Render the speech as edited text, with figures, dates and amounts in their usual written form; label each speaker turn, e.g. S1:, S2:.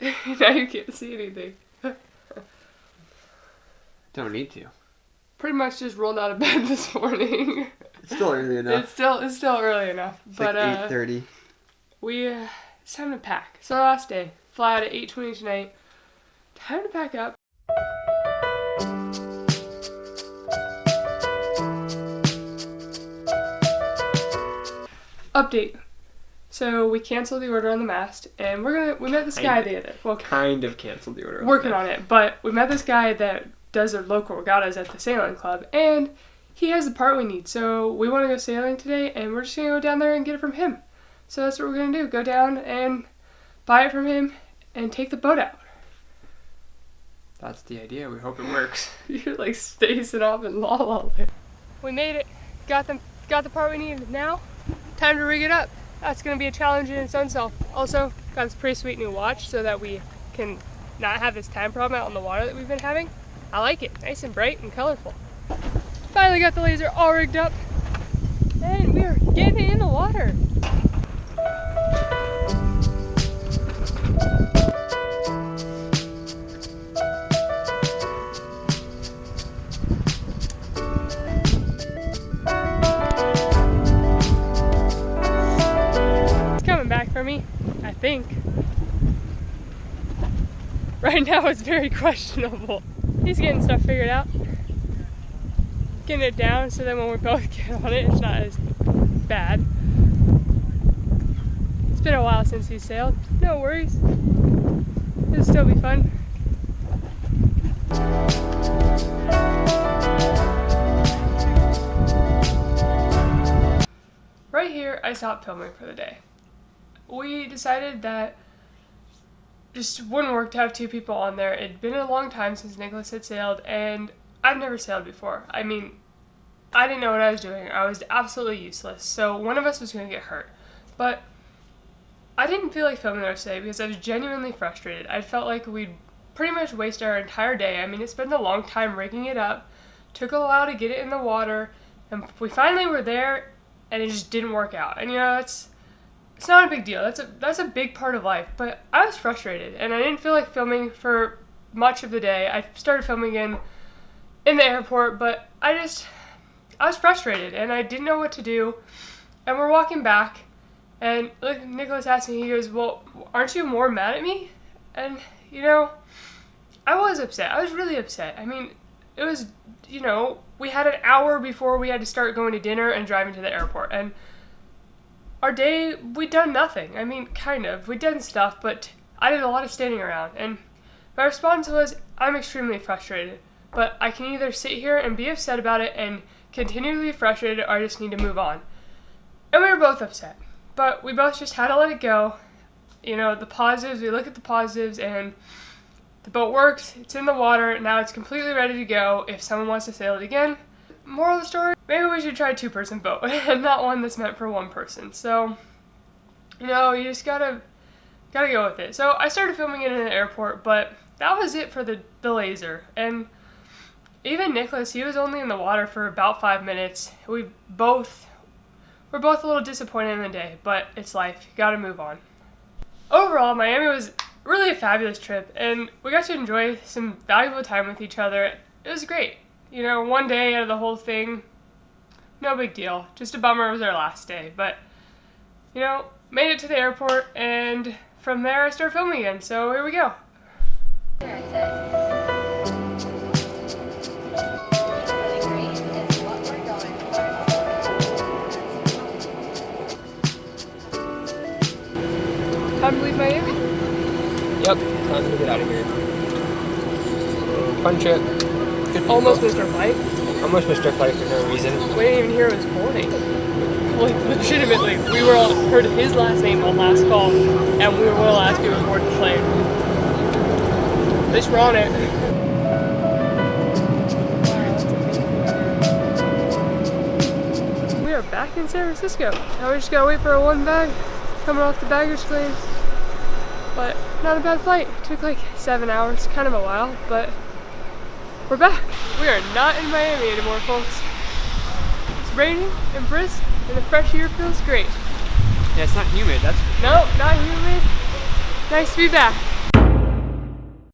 S1: Now you can't see anything.
S2: Don't need to.
S1: Pretty much just rolled out of bed this morning.
S2: It's still early enough.
S1: It's still early enough.
S2: It's
S1: but
S2: like 8:30.
S1: It's time to pack. It's our last day. Fly out at 8:20 tonight. Time to pack up. Update. So we canceled the order on the mast, and we met this guy the other. Well,
S2: kind of canceled the order.
S1: Working on it, but we met this guy that does the local regattas at the sailing club, and he has the part we need. So we want to go sailing today, and we're just gonna go down there and get it from him. So that's what we're gonna do. Go down and buy it from him, and take the boat out.
S2: That's the idea. We hope it works.
S1: You're like spacing off in La La Land. We made it. Got the part we needed. Now, time to rig it up. That's gonna be a challenge in its own self. Also, got this pretty sweet new watch so that we can not have this time problem out in the water that we've been having. I like it. Nice and bright and colorful. Finally got the laser all rigged up, and we are getting it in the water. Back for me, I think. Right now it's very questionable. He's getting stuff figured out. Getting it down so that when we both get on it, it's not as bad. It's been a while since he sailed. No worries. It'll still be fun. Right here, I stopped filming for the day. We decided that just wouldn't work to have two people on there. It'd been a long time since Nicholas had sailed, and I've never sailed before. I mean, I didn't know what I was doing. I was absolutely useless, so one of us was going to get hurt. But I didn't feel like filming the rest of the day because I was genuinely frustrated. I felt like we'd pretty much wasted our entire day. I mean, it's been a long time rigging it up. Took a while to get it in the water, and we finally were there, and it just didn't work out. And you know, it's not a big deal. That's a big part of life. But I was frustrated, and I didn't feel like filming for much of the day. I started filming in the airport, but I was frustrated, and I didn't know what to do. And we're walking back, and Nicholas asked me, he goes, "Well, aren't you more mad at me?" And, you know, I was upset. I was really upset. I mean, it was, you know, we had an hour before we had to start going to dinner and driving to the airport, and our day, we'd done nothing. I mean, kind of. We'd done stuff, but I did a lot of standing around. And my response was, I'm extremely frustrated, but I can either sit here and be upset about it and continue to be frustrated, or I just need to move on. And we were both upset, but we both just had to let it go. You know, the positives, we look at the positives, and the boat works, it's in the water, now it's completely ready to go if someone wants to sail it again. Moral of the story, maybe we should try a two-person boat and not one that's meant for one person. So, you know, you just gotta go with it. So I started filming it in the airport, but that was it for the laser. And even Nicholas, he was only in the water for about 5 minutes. We're both a little disappointed in the day, but it's life. You gotta move on. Overall, Miami was really a fabulous trip, and we got to enjoy some valuable time with each other. It was great. You know, one day out of the whole thing, no big deal. Just a bummer it was our last day. But, you know, made it to the airport, and from there I started filming again. So here we go. Time to leave Miami.
S2: Yep, time to get out of here. Fun trip.
S1: Almost missed our flight.
S2: Almost missed our flight for no reason.
S1: We didn't even hear it was morning. Like, legitimately, we were all heard his last name on last call, and we were one of the last people to board the plane. At least we're on it. We are back in San Francisco. Now we just gotta wait for our one bag coming off the baggage claim. But not a bad flight. It took like 7 hours, kind of a while, but we're back. We are not in Miami anymore, folks. It's raining and brisk, and the fresh air feels great.
S2: Yeah, it's not humid.
S1: Nope, not humid. Nice to be back.